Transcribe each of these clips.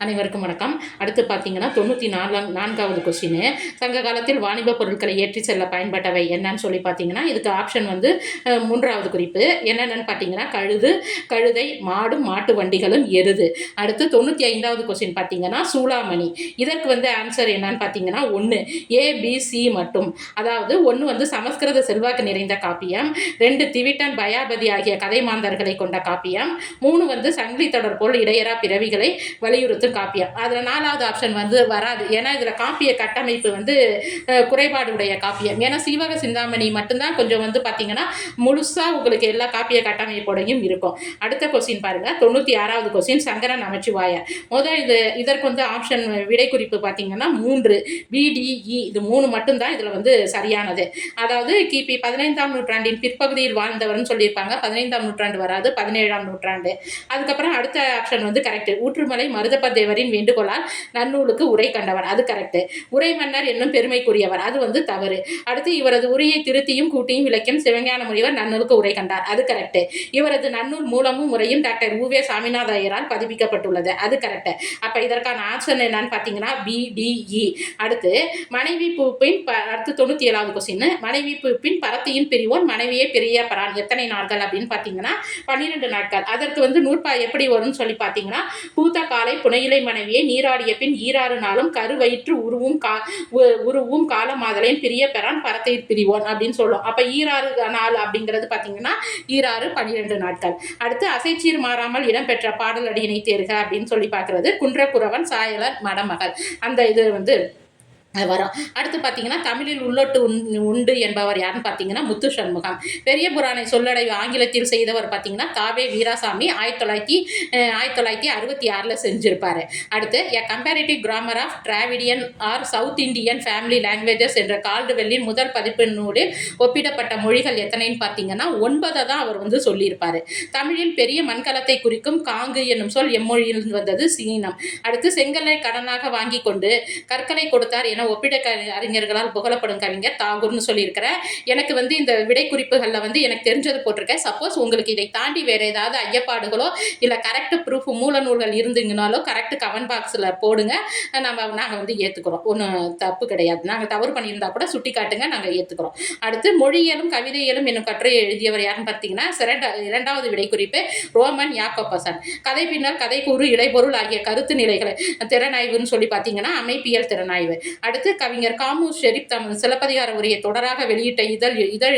அனைவருக்கும் வணக்கம். அடுத்து பார்த்தீங்கன்னா 94வது கொஸ்டின். சங்க காலத்தில் வாணிப பொருட்களை ஏற்றி செல்ல பயன்பட்டவை என்னன்னு சொல்லி பார்த்தீங்கன்னா, இதுக்கு ஆப்ஷன் வந்து 3வது குறிப்பு என்னென்னு பார்த்தீங்கன்னா, கழுதை, மாடும், மாட்டு வண்டிகளும், எருது. அடுத்து 95வது கொஸ்டின் பார்த்தீங்கன்னா சூளாமணி. இதற்கு வந்து ஆன்சர் என்னன்னு பார்த்தீங்கன்னா 1 ABC மட்டும். அதாவது 1 வந்து சமஸ்கிருத செல்வாக்கு நிறைந்த காப்பியம், 2 திவிட்டன் பயாபதி ஆகிய கதை மாந்தர்களை கொண்ட காப்பியம், 3 வந்து சங்கிலி தொடர் போல் இடையரா பிறவிகளை வலியுறுத்தும் காப்பியம். அதில் 4வது ஆப்ஷன் வந்து வராது. ஏன்னா இதில் காப்பிய கட்டமைப்பு வந்து குறைபாடுடைய காப்பியம். ஏன்னா சீவக சிந்தாமணி மட்டும்தான் கொஞ்சம் வந்து பார்த்தீங்கன்னா முழுசாக உங்களுக்கு எல்லா காப்பிய கட்டமைப்போடையும் இருக்கும். அடுத்த கொஸ்டின் பாருங்க, 96வது கொஸ்டின் சங்கர நமச்சிவாய. இதற்கு வந்து ஆப்ஷன் விடை குறிப்பு பார்த்தீங்கன்னா 3 BDE. இது 3 மட்டும்தான் இதில் வந்து சரியானது. அதாவது கிபி 15ஆம் நூற்றாண்டின் பிற்பகுதியில் வாழ்ந்தவர்னு சொல்லியிருப்பாங்க. 15ஆம் நூற்றாண்டு வராது, 17ஆம் நூற்றாண்டு. அதுக்கப்புறம் அடுத்த ஆப்ஷன் வந்து கரெக்ட். ஊற்றுமலை மருதப்ப தேவரின் வேண்டுகோளால் நன்னூலுக்கு உரை கண்டவர், அது கரெக்ட். உரை மன்னர் என்னும் பெருமைக்குரியவர், அது வந்து தவறு. அடுத்து இவரது உரையை திருத்தியும் கூட்டியும் விளக்கியும் சிவஞான முனிவர் நன்னூலுக்கு உரை கண்டார், அது கரெக்ட். இவரது நன்னூல் மூலமும் முறையும் டாக்டர் உவே சாமிநாத ஐயரால் பதிப்பிக்கப்பட்டுள்ளது, அது கரெக்ட். அப்ப இதற்கான ஆப்ஷன் என்னன்னு பார்த்தீங்கன்னா BDE. அடுத்து மனைவி பூப்பின் அடுத்து 97வது கொஸ்டின். மனைவி பூப்பின் பரத்தியின் பிரிவோன் மனைவியை பிரிய பரான் எத்தனை நாட்கள் அப்படின்னு பார்த்தீங்கன்னா 12 நாட்கள். அதற்கு வந்து நூற்பா எப்படி வரும்னு சொல்லி பார்த்தீங்கன்னா, பூத்த காலை புனையிலை மனைவியை நீராடிய பின் 26 நாளும் கருவயிற்று உருவும் காலமாதலையும் பிரிய பெறான் பரத்தை பிரிவோன் அப்படின்னு சொல்லும். அப்ப 26 நாள் அப்படிங்கிறது பார்த்தீங்கன்னா 12 நாட்கள். அடுத்து அசைச்சீர் மாறாமல் இடம்பெற்ற பாடல் அடியினை தேர்க அப்படின்னு சொல்லி பார்க்கறது குன்றக்குறவன் சாயலர் மடமகள், அந்த இது வந்து வரும். அடுத்து பார்த்தீங்கன்னா தமிழில் உள்ளொட்டு உண்டு என்பவர் யாருன்னு பார்த்தீங்கன்னா முத்து சண்முகம். பெரிய புராணை சொல்லடைவு ஆங்கிலத்தில் செய்தவர் பார்த்தீங்கன்னா தாவே வீராசாமி 1966 செஞ்சிருப்பாரு. அடுத்து a comparative grammar of Dravidian or South Indian family languages என்ற கால்டுவெல்லின் முதல் பதிப்பு நூலில் ஒப்பிடப்பட்ட மொழிகள் எத்தனைன்னு பார்த்தீங்கன்னா 9 தான் அவர் வந்து சொல்லியிருப்பாரு. தமிழில் பெரிய மண்கலத்தை குறிக்கும் காங்கு என்னும் சொல் எம்மொழியில் வந்தது சீனம். அடுத்து செங்கலை கடனாக வாங்கி கொண்டு கற்களை கொடுத்தார் என ஒப்பிட அறிஞர்களால் புகழப்படும் கவிஞர் தாகூர்னு சொல்லியிருக்கிறேன். எனக்கு வந்து இந்த விடை குறிப்புகளில் வந்து எனக்கு தெரிஞ்சது போட்டிருக்கேன். சப்போஸ் உங்களுக்கு இதை தாண்டி வேற ஏதாவது ஐயப்பாடுகளோ இல்லை கரெக்ட் ப்ரூஃப் மூல நூல்கள் இருந்தீங்கனாலோ கரெக்ட் கமெண்ட் பாக்ஸில் போடுங்க. நாங்கள் வந்து ஏற்றுக்கிறோம், ஒன்றும் தப்பு கிடையாது. நாங்கள் தவறு பண்ணியிருந்தா கூட சுட்டி காட்டுங்க, நாங்கள் ஏற்றுக்கிறோம். அடுத்து மொழியியலும் கவிதையியலும் என்னும் கட்டுரையை எழுதியவர் யாருன்னு பார்த்தீங்கன்னா 2வது விடை குறிப்பு ரோமன் யாக்கோபசன். கதை பின்னர் கதை கூறு இடைப்பொருள் ஆகிய கருத்து நிலைகளை திறனாய்வுன்னு சொல்லி பார்த்தீங்கன்னா அமைப்பியல் திறனாய்வு. அடுத்து கவிஞர் காமு ஷெரீப் தமது சிலப்பதிகார உரையை தொடராக வெளியிட்ட இதழ்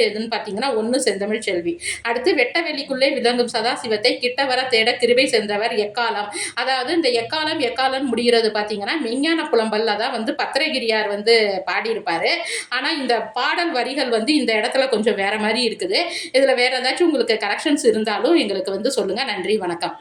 எதுன்னு பார்த்தீங்கன்னா 1 செந்தமிழ் செல்வி. அடுத்து வெட்டவெளிக்குள்ளே விளங்கும் சதாசிவத்தை கிட்டவர தேட கிருபை சென்றவர் எக்காலம். அதாவது இந்த எக்காலம் முடிகிறது பார்த்தீங்கன்னா மெஞ்ஞான புலம்பல்ல தான் வந்து பத்திரகிரியார் வந்து பாடியிருப்பாரு. ஆனால் இந்த பாடல் வரிகள் வந்து இந்த இடத்துல கொஞ்சம் வேற மாதிரி இருக்குது. இதில் வேற ஏதாச்சும் உங்களுக்கு கரெக்ஷன்ஸ் இருந்தாலும் எங்களுக்கு வந்து சொல்லுங்க. நன்றி, வணக்கம்.